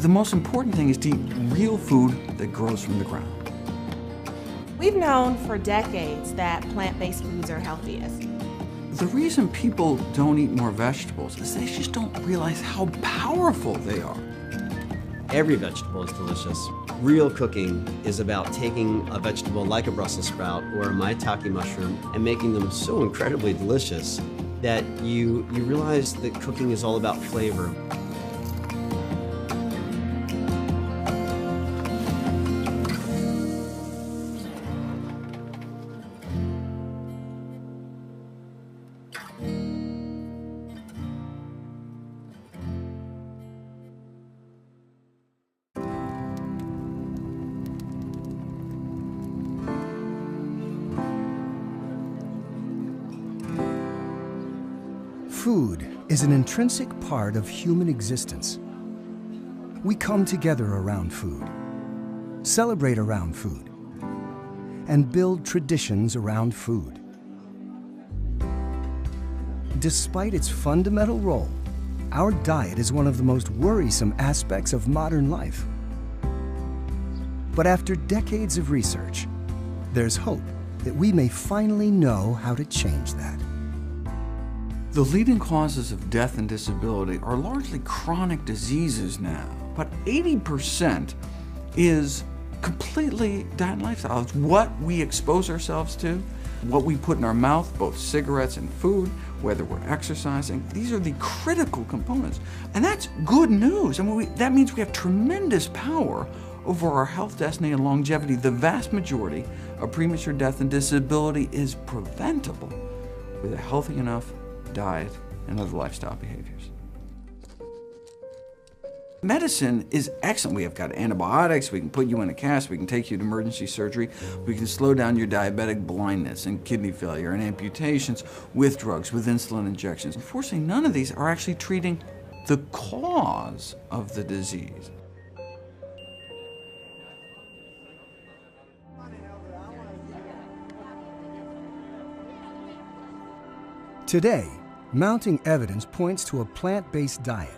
The most important thing is to eat real food that grows from the ground. We've known for decades that plant-based foods are healthiest. The reason people don't eat more vegetables is they just don't realize how powerful they are. Every vegetable is delicious. Real cooking is about taking a vegetable like a Brussels sprout or a maitake mushroom and making them so incredibly delicious that you realize that cooking is all about flavor. Food is an intrinsic part of human existence. We come together around food, celebrate around food, and build traditions around food. Despite its fundamental role, our diet is one of the most worrisome aspects of modern life. But after decades of research, there's hope that we may finally know how to change that. The leading causes of death and disability are largely chronic diseases now, but 80% is completely diet and lifestyle. It's what we expose ourselves to, what we put in our mouth, both cigarettes and food, whether we're exercising. These are the critical components, and that's good news. I mean, that means we have tremendous power over our health, destiny, and longevity. The vast majority of premature death and disability is preventable with a healthy enough diet and other lifestyle behaviors. Medicine is excellent. We have got antibiotics, we can put you in a cast, we can take you to emergency surgery, we can slow down your diabetic blindness and kidney failure and amputations with drugs, with insulin injections. Unfortunately, none of these are actually treating the cause of the disease. Today, mounting evidence points to a plant-based diet,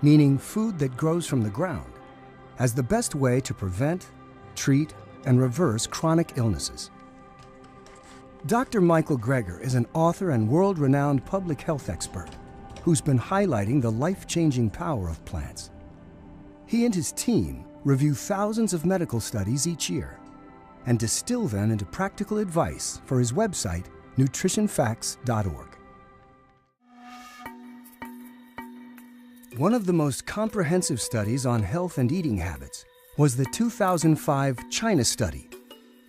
meaning food that grows from the ground, as the best way to prevent, treat, and reverse chronic illnesses. Dr. Michael Greger is an author and world-renowned public health expert who's been highlighting the life-changing power of plants. He and his team review thousands of medical studies each year and distill them into practical advice for his website, nutritionfacts.org. One of the most comprehensive studies on health and eating habits was the 2005 China study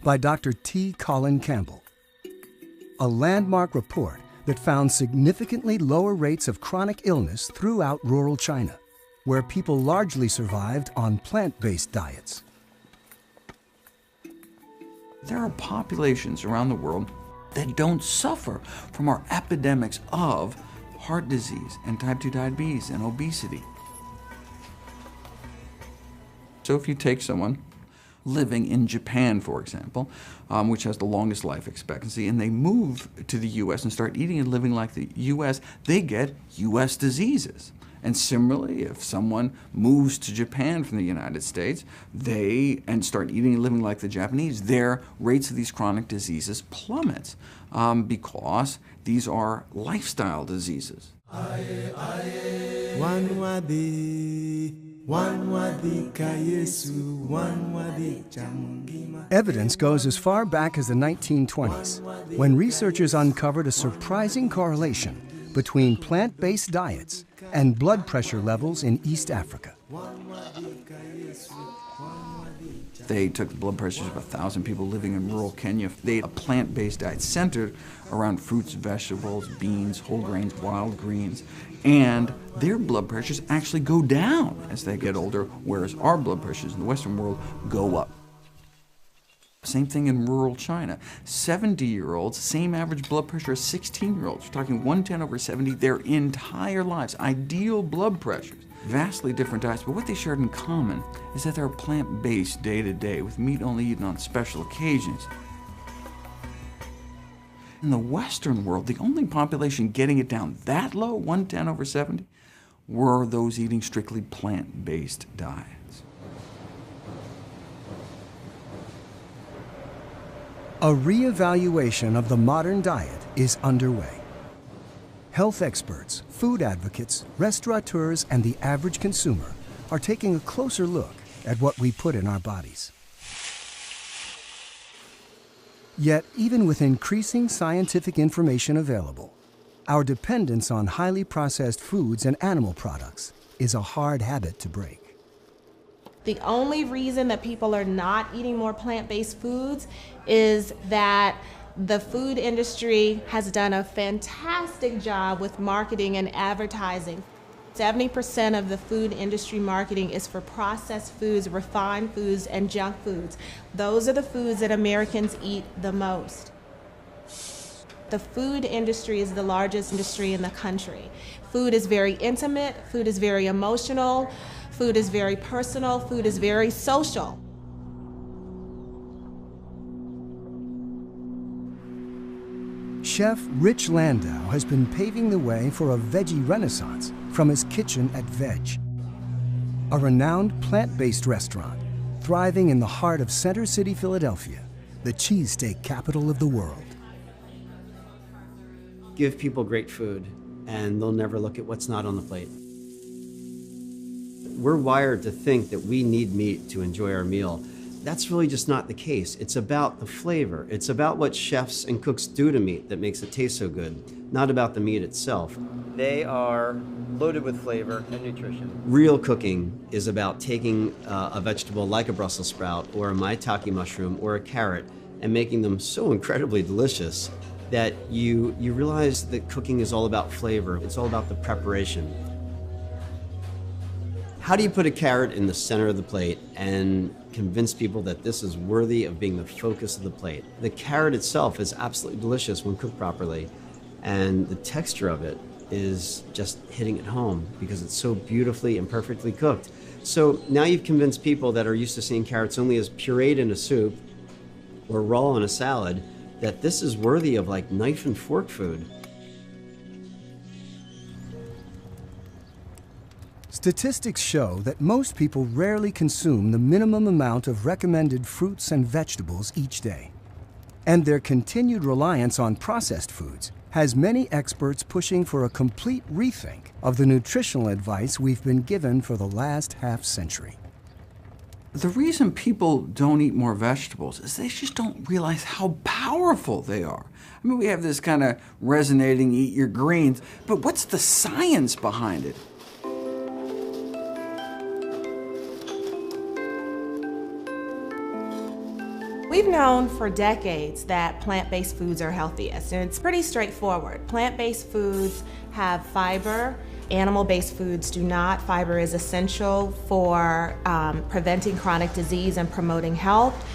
by Dr. T. Colin Campbell, a landmark report that found significantly lower rates of chronic illness throughout rural China, where people largely survived on plant-based diets. There are populations around the world that don't suffer from our epidemics of heart disease and type 2 diabetes and obesity. So if you take someone living in Japan, for example, which has the longest life expectancy, and they move to the US and start eating and living like the US, they get US diseases. And similarly, if someone moves to Japan from the United States, and start eating and living like the Japanese, their rates of these chronic diseases plummets, because these are lifestyle diseases. Evidence goes as far back as the 1920s, when researchers uncovered a surprising correlation between plant-based diets and blood pressure levels in East Africa. They took the blood pressures of 1,000 people living in rural Kenya. They ate a plant-based diet centered around fruits, vegetables, beans, whole grains, wild greens, and their blood pressures actually go down as they get older, whereas our blood pressures in the Western world go up. Same thing in rural China. 70-year-olds, same average blood pressure as 16-year-olds. We're talking 110/70 their entire lives. Ideal blood pressures. Vastly different diets, but what they shared in common is that they're plant-based day to day, with meat only eaten on special occasions. In the Western world, the only population getting it down that low, 110/70, were those eating strictly plant-based diet. A reevaluation of the modern diet is underway. Health experts, food advocates, restaurateurs, and the average consumer are taking a closer look at what we put in our bodies. Yet, even with increasing scientific information available, our dependence on highly processed foods and animal products is a hard habit to break. The only reason that people are not eating more plant-based foods is that the food industry has done a fantastic job with marketing and advertising. 70% of the food industry marketing is for processed foods, refined foods, and junk foods. Those are the foods that Americans eat the most. The food industry is the largest industry in the country. Food is very intimate, food is very emotional, food is very personal, food is very social. Chef Rich Landau has been paving the way for a veggie renaissance from his kitchen at Veg, a renowned plant-based restaurant thriving in the heart of Center City, Philadelphia, the cheesesteak capital of the world. Give people great food, and they'll never look at what's not on the plate. We're wired to think that we need meat to enjoy our meal. That's really just not the case. It's about the flavor. It's about what chefs and cooks do to meat that makes it taste so good, not about the meat itself. They are loaded with flavor and nutrition. Real cooking is about taking a vegetable like a Brussels sprout or a maitake mushroom or a carrot and making them so incredibly delicious that you realize that cooking is all about flavor. It's all about the preparation. How do you put a carrot in the center of the plate and convince people that this is worthy of being the focus of the plate? The carrot itself is absolutely delicious when cooked properly, and the texture of it is just hitting it home because it's so beautifully and perfectly cooked. So now you've convinced people that are used to seeing carrots only as pureed in a soup or raw in a salad that this is worthy of like knife and fork food. Statistics show that most people rarely consume the minimum amount of recommended fruits and vegetables each day. And their continued reliance on processed foods has many experts pushing for a complete rethink of the nutritional advice we've been given for the last half-century. The reason people don't eat more vegetables is they just don't realize how powerful they are. I mean, we have this kind of resonating eat your greens, but what's the science behind it? We've known for decades that plant-based foods are healthiest, and it's pretty straightforward. Plant-based foods have fiber. Animal-based foods do not. Fiber is essential for preventing chronic disease and promoting health.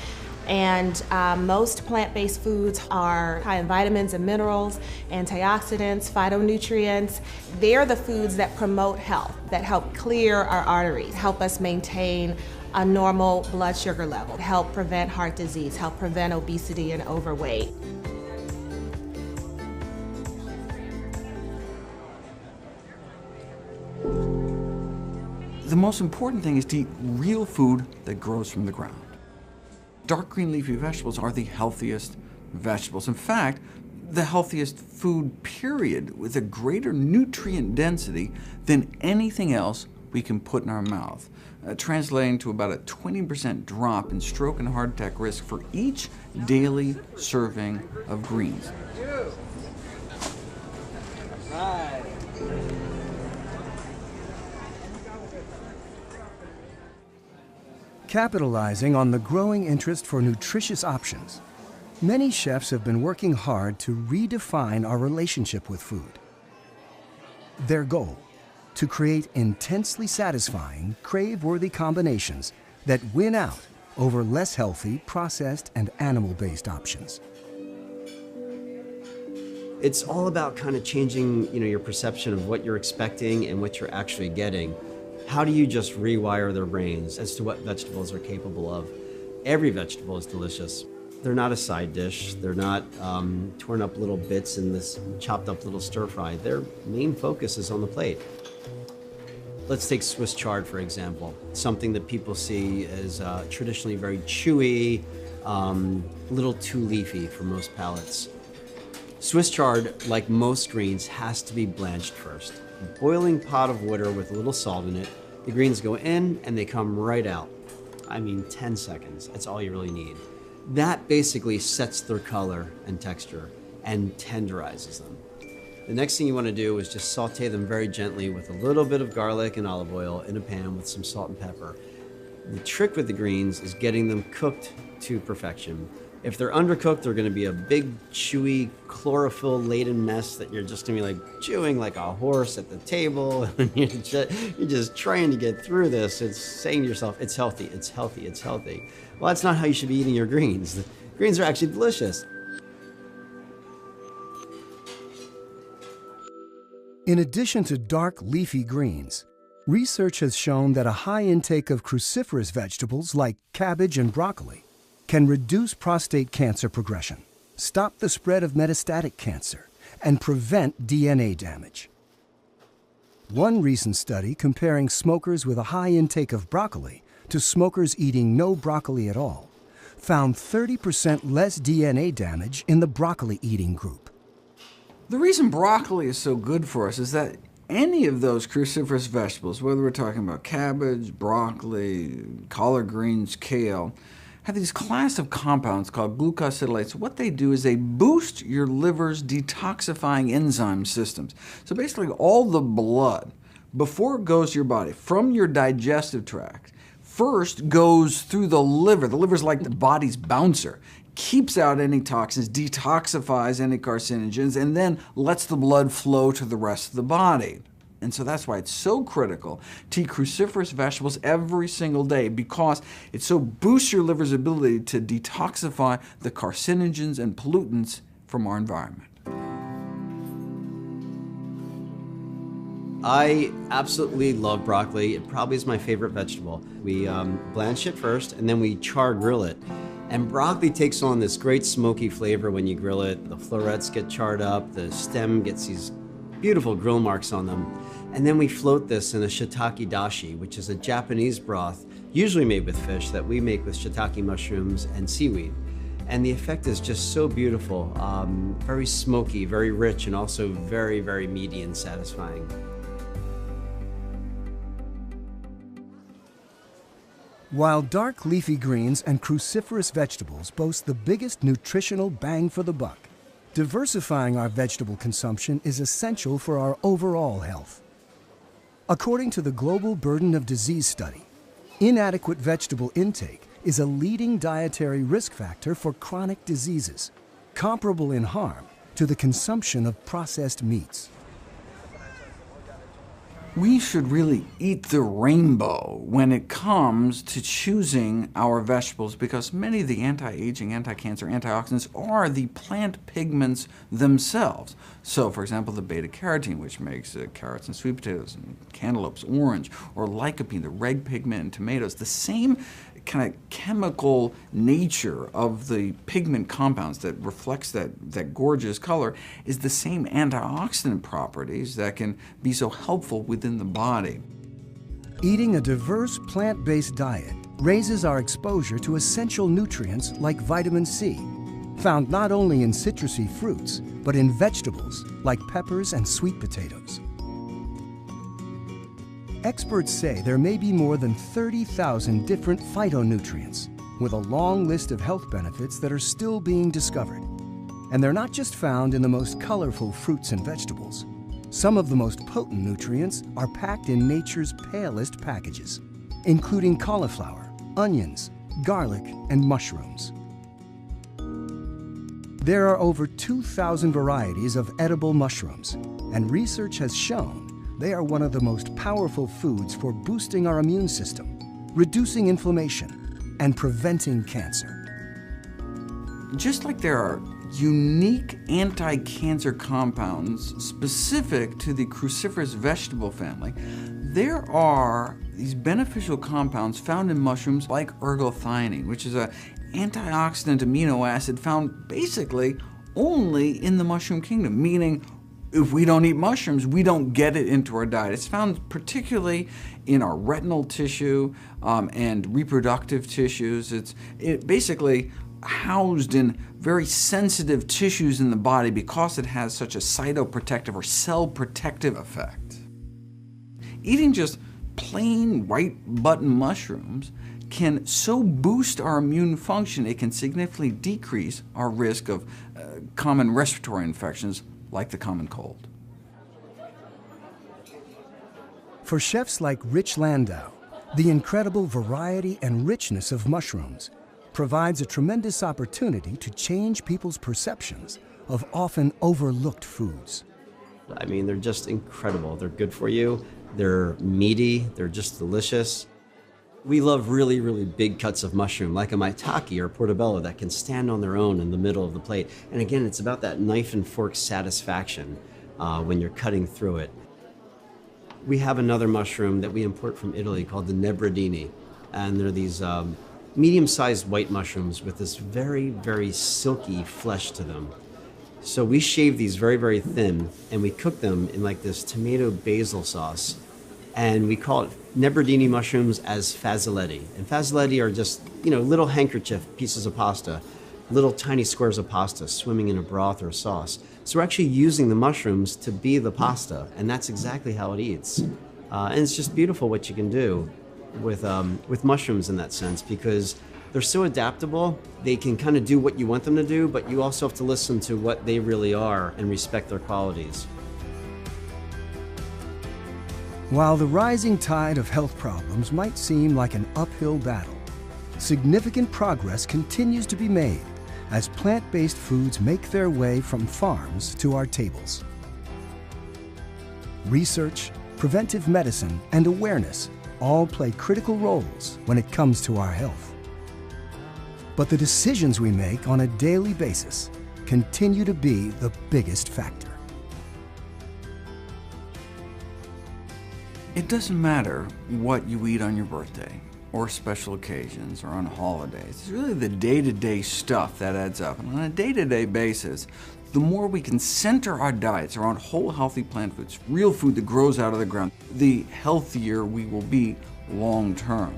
And most plant-based foods are high in vitamins and minerals, antioxidants, phytonutrients. They're the foods that promote health, that help clear our arteries, help us maintain a normal blood sugar level, help prevent heart disease, help prevent obesity and overweight. The most important thing is to eat real food that grows from the ground. Dark green leafy vegetables are the healthiest vegetables. In fact, the healthiest food, period, with a greater nutrient density than anything else we can put in our mouth, translating to about a 20% drop in stroke and heart attack risk for each daily serving of greens. Capitalizing on the growing interest for nutritious options, many chefs have been working hard to redefine our relationship with food. Their goal: to create intensely satisfying, crave-worthy combinations that win out over less healthy, processed, and animal-based options. It's all about kind of changing, your perception of what you're expecting and what you're actually getting. How do you just rewire their brains as to what vegetables are capable of? Every vegetable is delicious. They're not a side dish. They're not torn up little bits in this chopped up little stir fry. Their main focus is on the plate. Let's take Swiss chard, for example, something that people see as traditionally very chewy, a little too leafy for most palates. Swiss chard, like most greens, has to be blanched first. A boiling pot of water with a little salt in it, the greens go in and they come right out. I mean, 10 seconds, that's all you really need. That basically sets their color and texture and tenderizes them. The next thing you want to do is just saute them very gently with a little bit of garlic and olive oil in a pan with some salt and pepper. The trick with the greens is getting them cooked to perfection. If they're undercooked, they're going to be a big, chewy, chlorophyll-laden mess that you're just going to be like chewing like a horse at the table. And you're just trying to get through this. It's saying to yourself, it's healthy, it's healthy, it's healthy. Well, that's not how you should be eating your greens. The greens are actually delicious. In addition to dark leafy greens, research has shown that a high intake of cruciferous vegetables like cabbage and broccoli can reduce prostate cancer progression, stop the spread of metastatic cancer, and prevent DNA damage. One recent study comparing smokers with a high intake of broccoli to smokers eating no broccoli at all found 30% less DNA damage in the broccoli eating group. The reason broccoli is so good for us is that any of those cruciferous vegetables, whether we're talking about cabbage, broccoli, collard greens, kale, have these class of compounds called glucosidylates. What they do is they boost your liver's detoxifying enzyme systems. So basically all the blood, before it goes to your body, from your digestive tract, first goes through the liver. The liver's like the body's bouncer. Keeps out any toxins, detoxifies any carcinogens, and then lets the blood flow to the rest of the body. And so that's why it's so critical to eat cruciferous vegetables every single day, because it so boosts your liver's ability to detoxify the carcinogens and pollutants from our environment. I absolutely love broccoli. It probably is my favorite vegetable. We blanch it first, and then we char grill it. And broccoli takes on this great smoky flavor when you grill it. The florets get charred up, the stem gets these beautiful grill marks on them. And then we float this in a shiitake dashi, which is a Japanese broth, usually made with fish, that we make with shiitake mushrooms and seaweed. And the effect is just so beautiful, very smoky, very rich, and also very, very meaty and satisfying. While dark leafy greens and cruciferous vegetables boast the biggest nutritional bang for the buck, diversifying our vegetable consumption is essential for our overall health. According to the Global Burden of Disease Study, inadequate vegetable intake is a leading dietary risk factor for chronic diseases, comparable in harm to the consumption of processed meats. We should really eat the rainbow when it comes to choosing our vegetables, because many of the anti-aging, anti-cancer, antioxidants are the plant pigments themselves. So, for example, the beta-carotene, which makes carrots and sweet potatoes, and cantaloupes orange, or lycopene, the red pigment in tomatoes, the same kind of chemical nature of the pigment compounds that reflects that gorgeous color is the same antioxidant properties that can be so helpful within the body. Eating a diverse plant-based diet raises our exposure to essential nutrients like vitamin C, found not only in citrusy fruits, but in vegetables like peppers and sweet potatoes. Experts say there may be more than 30,000 different phytonutrients, with a long list of health benefits that are still being discovered. And they're not just found in the most colorful fruits and vegetables. Some of the most potent nutrients are packed in nature's palest packages, including cauliflower, onions, garlic, and mushrooms. There are over 2,000 varieties of edible mushrooms, and research has shown they are one of the most powerful foods for boosting our immune system, reducing inflammation, and preventing cancer. Just like there are unique anti-cancer compounds specific to the cruciferous vegetable family, there are these beneficial compounds found in mushrooms like ergothioneine, which is an antioxidant amino acid found basically only in the mushroom kingdom, meaning if we don't eat mushrooms, we don't get it into our diet. It's found particularly in our retinal tissue and reproductive tissues. Basically, housed in very sensitive tissues in the body because it has such a cytoprotective or cell protective effect. Eating just plain white button mushrooms can so boost our immune function it can significantly decrease our risk of common respiratory infections like the common cold. For chefs like Rich Landau, the incredible variety and richness of mushrooms provides a tremendous opportunity to change people's perceptions of often overlooked foods. I mean, they're just incredible. They're good for you. They're meaty. They're just delicious. We love really, really big cuts of mushroom, like a maitake or portobello that can stand on their own in the middle of the plate. And again, it's about that knife and fork satisfaction when you're cutting through it. We have another mushroom that we import from Italy called the nebradini. And they're these medium-sized white mushrooms with this very, very silky flesh to them. So we shave these very, very thin, and we cook them in like this tomato basil sauce. And we call it nebradini mushrooms as fazzoletti. And fazzoletti are just, little handkerchief pieces of pasta, little tiny squares of pasta swimming in a broth or a sauce. So we're actually using the mushrooms to be the pasta, and that's exactly how it eats. And it's just beautiful what you can do with mushrooms in that sense, because they're so adaptable. They can kind of do what you want them to do, but you also have to listen to what they really are and respect their qualities. While the rising tide of health problems might seem like an uphill battle, significant progress continues to be made as plant-based foods make their way from farms to our tables. Research, preventive medicine, and awareness all play critical roles when it comes to our health. But the decisions we make on a daily basis continue to be the biggest factor. It doesn't matter what you eat on your birthday, or special occasions, or on holidays. It's really the day-to-day stuff that adds up. And on a day-to-day basis, the more we can center our diets around whole, healthy plant foods, real food that grows out of the ground, the healthier we will be long-term.